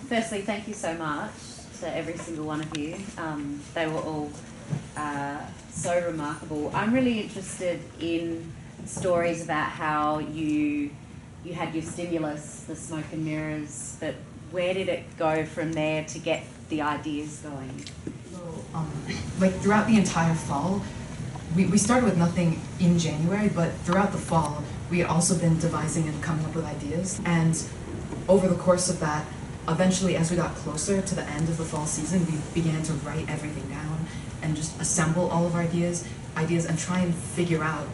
Firstly, thank you so much to every single one of you. They were all so remarkable. I'm really interested in stories about how you had your stimulus, the smoke and mirrors, but where did it go from there to get the ideas going? Like throughout the entire fall, we started with nothing in January, but throughout the fall, we had also been devising and coming up with ideas. And over the course of that, eventually as we got closer to the end of the fall season, we began to write everything down and just assemble all of our ideas and try and figure out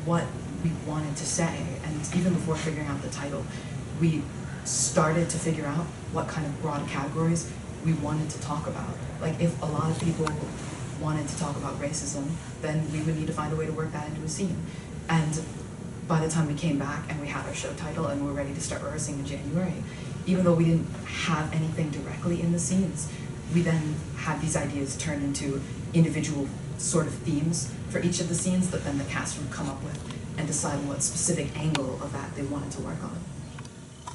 what we wanted to say. And even before figuring out the title, we started to figure out what kind of broad categories we wanted to talk about. Like if a lot of people wanted to talk about racism, then we would need to find a way to work that into a scene. And by the time we came back and we had our show title and we were ready to start rehearsing in January, even though we didn't have anything directly in the scenes, we then had these ideas turn into individual sort of themes for each of the scenes that then the cast would come up with and decide what specific angle of that they wanted to work on.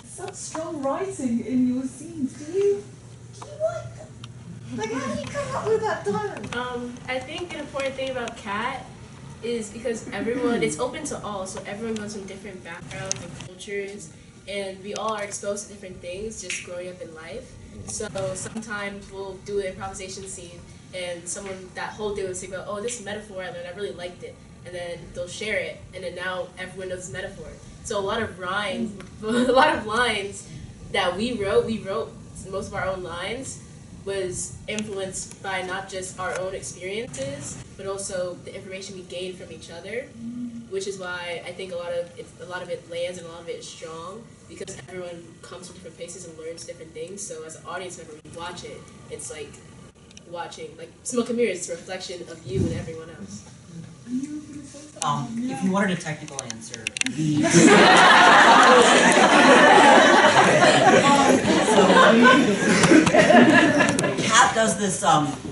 Such strong writing in your scenes. Do you like them? Like, how do you come up with that dialogue? I think an important thing about Cat is because everyone, it's open to all, so everyone comes from different backgrounds and cultures, and we all are exposed to different things just growing up in life. So sometimes we'll do an improvisation scene, and someone that whole day will say, oh, this metaphor I learned, I really liked it. And then they'll share it, and then now everyone knows this metaphor. So a lot of lines that we wrote most of our own lines, was influenced by not just our own experiences, but also the information we gained from each other, which is why I think a lot of it lands and a lot of it is strong, because everyone comes from different places and learns different things. So as an audience member, when you watch it, it's like watching, like smoke and mirrors, it's a reflection of you and everyone else. If you wanted a technical answer, Kat does this,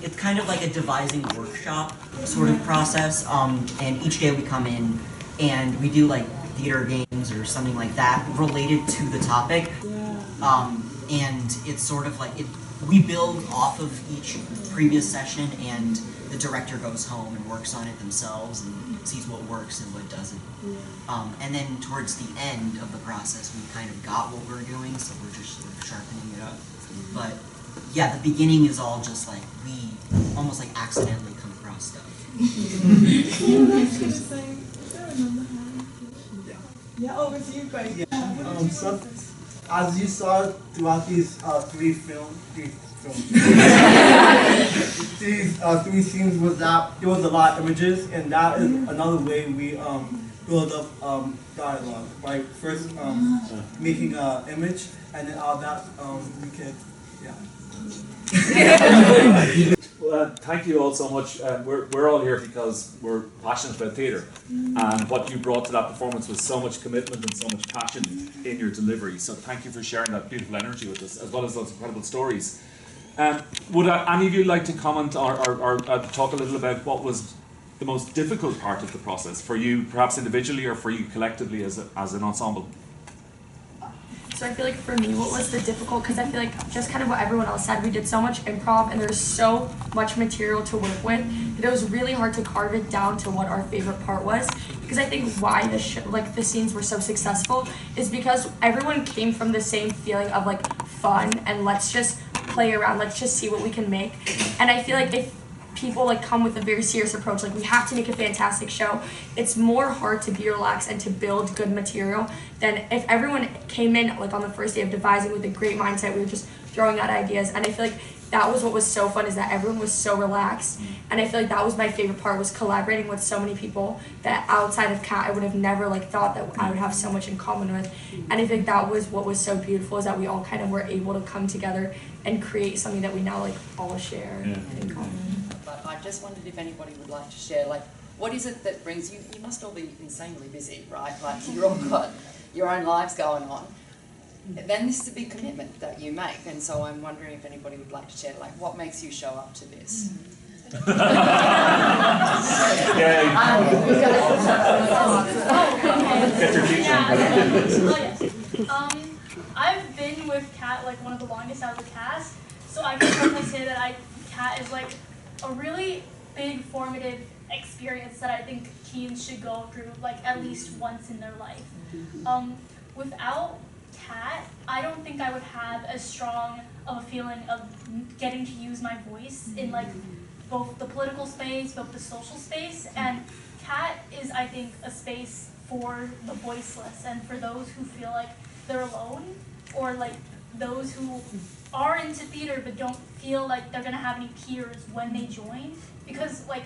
it's kind of like a devising workshop sort of process, and each day we come in and we do like theater games or something like that related to the topic, and it's sort of like, we build off of each previous session, and the director goes home and works on it themselves and sees what works and what doesn't. And then towards the end of the process, we kind of got what we're doing, so we're just sort of sharpening it up. But yeah, the beginning is all just like, we almost like accidentally come across stuff. Yeah, over to you, Craig. So, as you saw throughout these three scenes, was that there was a lot of images, and that is another way we build up dialogue. Right, first making an image, and then out of that we could, Well, thank you all so much. We're all here because we're passionate about theatre, and what you brought to that performance was so much commitment and so much passion in your delivery. So thank you for sharing that beautiful energy with us, as well as those incredible stories. Would any of you like to comment or talk a little about what was the most difficult part of the process for you, perhaps individually or for you collectively as an ensemble? So I feel like for me, what was the difficult, because I feel like just kind of what everyone else said, we did so much improv and there's so much material to work with that it was really hard to carve it down to what our favorite part was. Because I think why the scenes were so successful is because everyone came from the same feeling of like fun and let's just play around, let's just see what we can make. And I feel like if people like come with a very serious approach, like we have to make a fantastic show, it's more hard to be relaxed and to build good material than if everyone came in like on the first day of devising with a great mindset. We were just throwing out ideas, and I feel like that was what was so fun, is that everyone was so relaxed. And I feel like that was my favorite part, was collaborating with so many people that outside of Kat I would have never like thought that I would have so much in common with. And I think that was what was so beautiful, is that we all kind of were able to come together and create something that we now like all share in common. But I just wondered if anybody would like to share, like, what is it that brings you? You must all be insanely busy, right? Like, you've all got your own lives going on. Then this is a big commitment that you make, and so I'm wondering if anybody would like to share, like, what makes you show up to this? I Yay. I've been with Kat like one of the longest out of the cast, so I can probably say that Kat is like a really big formative experience that I think teens should go through like at least once in their life. Without Kat, I don't think I would have as strong of a feeling of getting to use my voice in like both the political space, both the social space, and Kat is, I think, a space for the voiceless and for those who feel like they're alone, or like those who are into theater but don't feel like they're gonna have any peers when they join. Because like,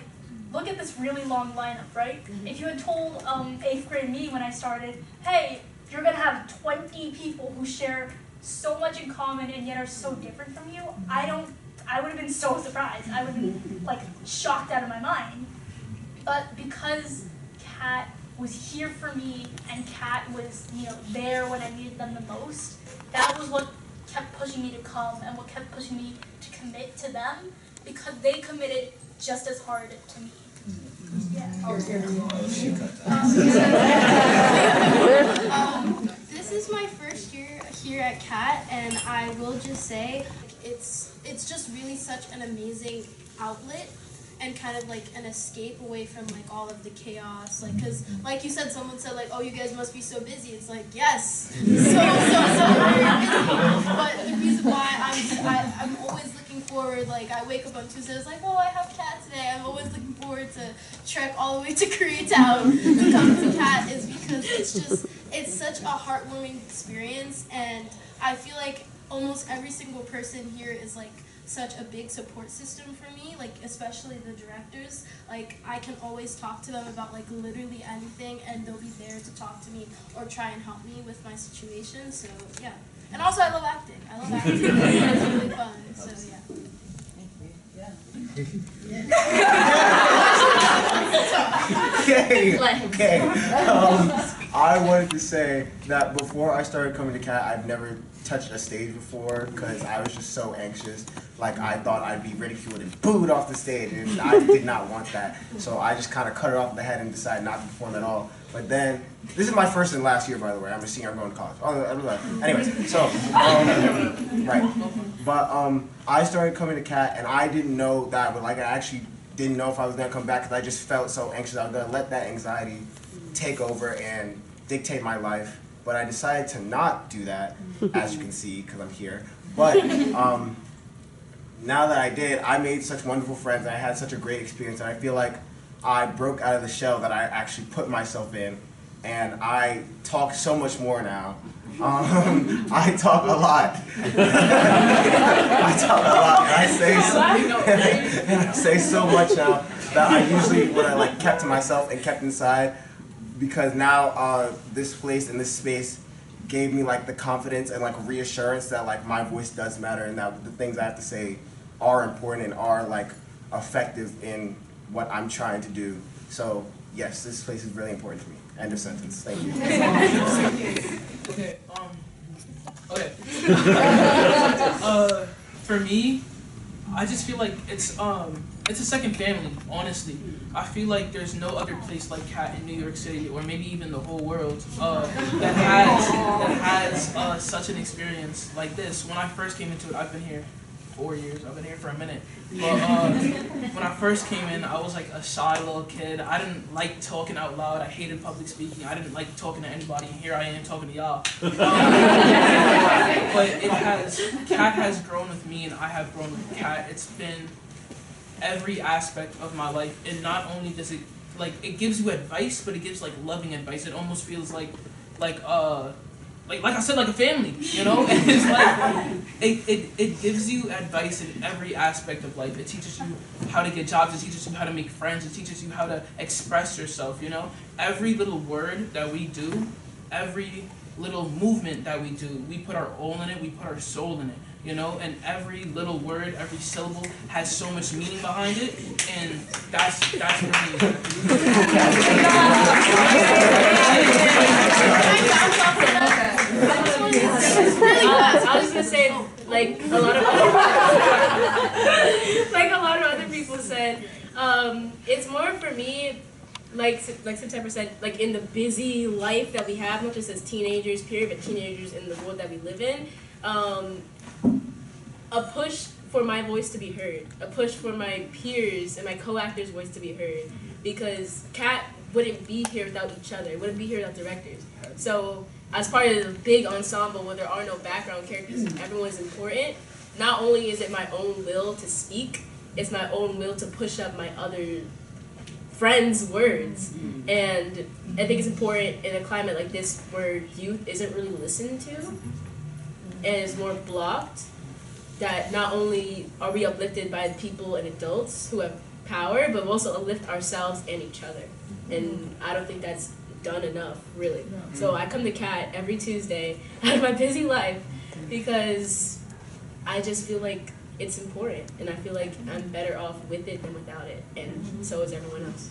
look at this really long lineup, right? If you had told 8th grade me when I started, hey, you're gonna have 20 people who share so much in common and yet are so different from you, I would have been so surprised. I would have been like shocked out of my mind. But because Kat was here for me and Kat was, there when I needed them the most, that was what kept pushing me to come and what kept pushing me to commit to them, because they committed just as hard to me. Yeah. This is my first year here at CAT, and I will just say it's just really such an amazing outlet and kind of like an escape away from like all of the chaos, like, because like you said, someone said like, oh, you guys must be so busy. It's like, yes, so very busy. But the reason why I'm always looking forward, like I wake up on Tuesdays like, oh, I have CAT today. I'm always looking forward to trek all the way to Koreatown to come to CAT, is because it's such a heartwarming experience, and I feel like almost every single person here is like such a big support system for me, like especially the directors. Like I can always talk to them about like literally anything, and they'll be there to talk to me or try and help me with my situation. So yeah, and also I love acting. It's really fun. So yeah. Okay. I wanted to say that before I started coming to CAT, I've never touched a stage before because I was just so anxious. Like I thought I'd be ridiculed and booed off the stage, and I did not want that. So I just kind of cut it off the head and decided not to perform at all. But then, this is my first and last year, by the way. I'm a senior, I'm going to college. Anyways, so, right. But I started coming to CAT, and I didn't know that I would like it. I actually didn't know if I was going to come back because I just felt so anxious. I was going to let that anxiety take over and dictate my life. But I decided to not do that, as you can see, because I'm here. But now that I did, I made such wonderful friends, and I had such a great experience, and I feel like I broke out of the shell that I actually put myself in, and I talk so much more now. I talk a lot. I talk a lot, and I say so much now that I usually would have like kept to myself and kept inside, because now this place and this space gave me like the confidence and like reassurance that like my voice does matter, and that the things I have to say are important and are like effective in what I'm trying to do. So yes, this place is really important to me. End of sentence. Thank you. Okay. For me, I just feel like it's a second family, honestly. I feel like there's no other place like CAT in New York City, or maybe even the whole world, that has such an experience like this. When I first came into it, I've been here 4 years. I've been here for a minute. But when I first came in, I was like a shy little kid. I didn't like talking out loud. I hated public speaking. I didn't like talking to anybody, and here I am talking to y'all. But CAT has grown with me, and I have grown with CAT. It's been every aspect of my life, and not only does it, like, it gives you advice, but it gives like loving advice. It almost feels like I said, like a family, you know? And it's like, it gives you advice in every aspect of life. It teaches you how to get jobs, it teaches you how to make friends, it teaches you how to express yourself, you know? Every little word that we do, every little movement that we do, we put our all in it, we put our soul in it, you know? And every little word, every syllable has so much meaning behind it, and that's for me. I was gonna say, like a lot of other people also said. It's more for me, like September said, like in the busy life that we have, not just as teenagers, period, but teenagers in the world that we live in. A push for my voice to be heard, a push for my peers and my co-actors' voice to be heard, because Cat wouldn't be here without each other, wouldn't be here without directors. So as part of the big ensemble where there are no background characters and everyone's important, not only is it my own will to speak, it's my own will to push up my other friends' words. And I think it's important in a climate like this where youth isn't really listened to and is more blocked, that not only are we uplifted by people and adults who have power, but we also uplift ourselves and each other. And I don't think that's done enough, really. So I come to CAT every Tuesday out of my busy life because I just feel like it's important, and I feel like I'm better off with it than without it, and so is everyone else.